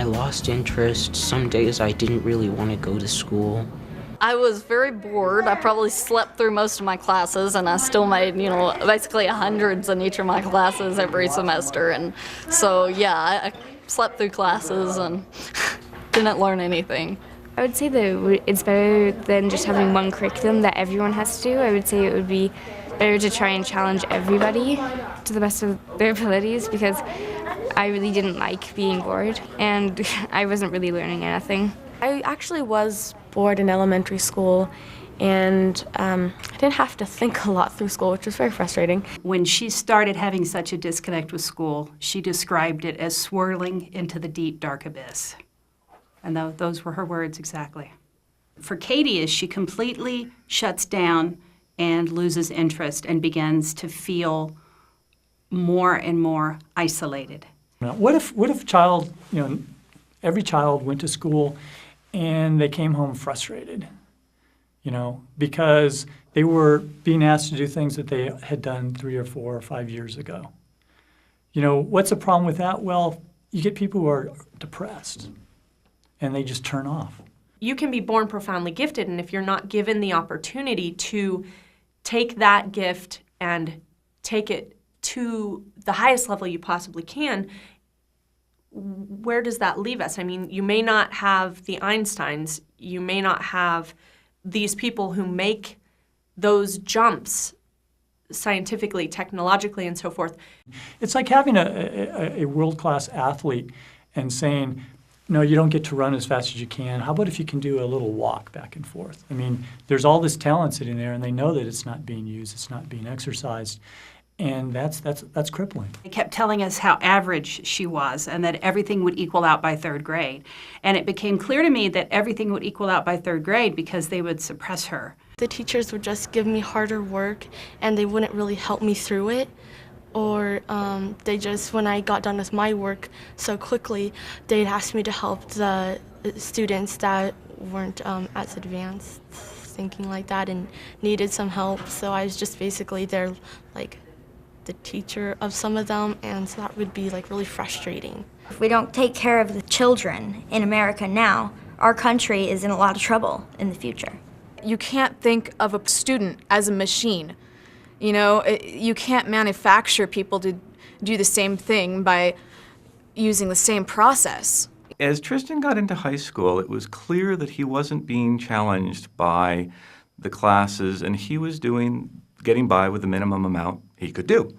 I lost interest. Some days I didn't really want to go to school. I was very bored. I probably slept through most of my classes, and I still made, basically hundreds in each of my classes every semester. And so, yeah, I slept through classes and didn't learn anything. I would say that it's better than just having one curriculum that everyone has to do. I would say it would be better to try and challenge everybody to the best of their abilities, because I really didn't like being bored and I wasn't really learning anything. I actually was bored in elementary school, and I didn't have to think a lot through school, which was very frustrating. When she started having such a disconnect with school, she described it as swirling into the deep, dark abyss. And those were her words exactly. For Katie, as she completely shuts down and loses interest and begins to feel more and more isolated. What if a child, every child went to school and they came home frustrated, because they were being asked to do things that they had done 3 or 4 or 5 years ago. What's the problem with that? Well, you get people who are depressed and they just turn off. You can be born profoundly gifted, and if you're not given the opportunity to take that gift and take it to the highest level you possibly can, where does that leave us? I mean, you may not have the Einsteins, you may not have these people who make those jumps scientifically, technologically, and so forth. It's like having a world-class athlete and saying, no, you don't get to run as fast as you can. How about if you can do a little walk back and forth? I mean, there's all this talent sitting there, and they know that it's not being used, it's not being exercised. And that's crippling. They kept telling us how average she was and that everything would equal out by 3rd grade. And it became clear to me that everything would equal out by 3rd grade because they would suppress her. The teachers would just give me harder work and they wouldn't really help me through it. Or they just, when I got done with my work so quickly, they'd ask me to help the students that weren't as advanced, thinking like that, and needed some help. So I was just basically there, like, the teacher of some of them, and so that would be like really frustrating. If we don't take care of the children in America now, our country is in a lot of trouble in the future. You can't think of a student as a machine. You can't manufacture people to do the same thing by using the same process. As Tristan got into high school, it was clear that he wasn't being challenged by the classes, and he was getting by with the minimum amount he could do.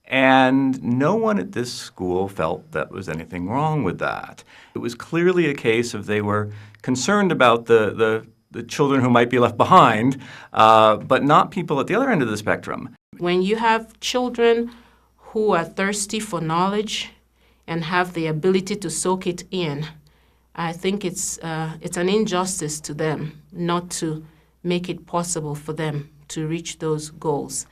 And no one at this school felt that was anything wrong with that. It was clearly a case of they were concerned about the children who might be left behind, but not people at the other end of the spectrum. When you have children who are thirsty for knowledge and have the ability to soak it in, I think it's an injustice to them not to make it possible for them to reach those goals.